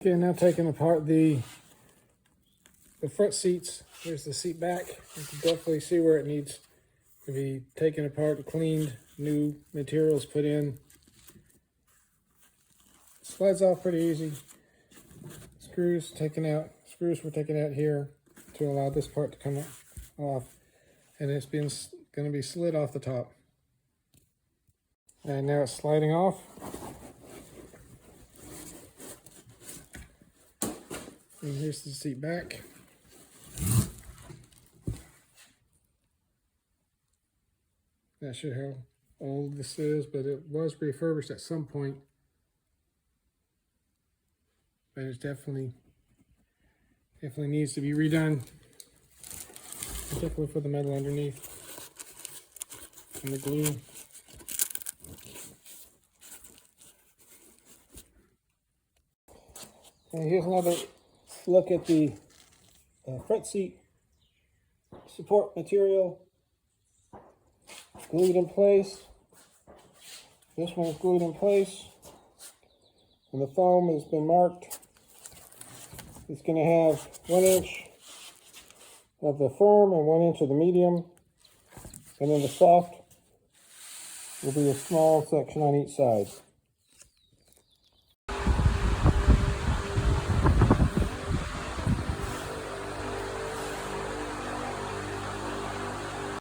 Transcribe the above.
Okay, now taking apart the front seats. Here's the seat back. You can definitely see where it needs to be taken apart, cleaned, new materials put in. Slides off pretty easy. Screws were taken out here to allow this part to come off, and it's going to be slid off the top. And now it's sliding off. And here's the seat back. Not sure how old this is, but it was refurbished at some point. But it's definitely needs to be redone. Particularly for the metal underneath and the glue. And here's another look at the front seat support material. Glued in place. This one's glued in place. And the foam has been marked. It's going to have 1 inch of the firm and 1 inch of the medium. And then the soft will be a small section on each side.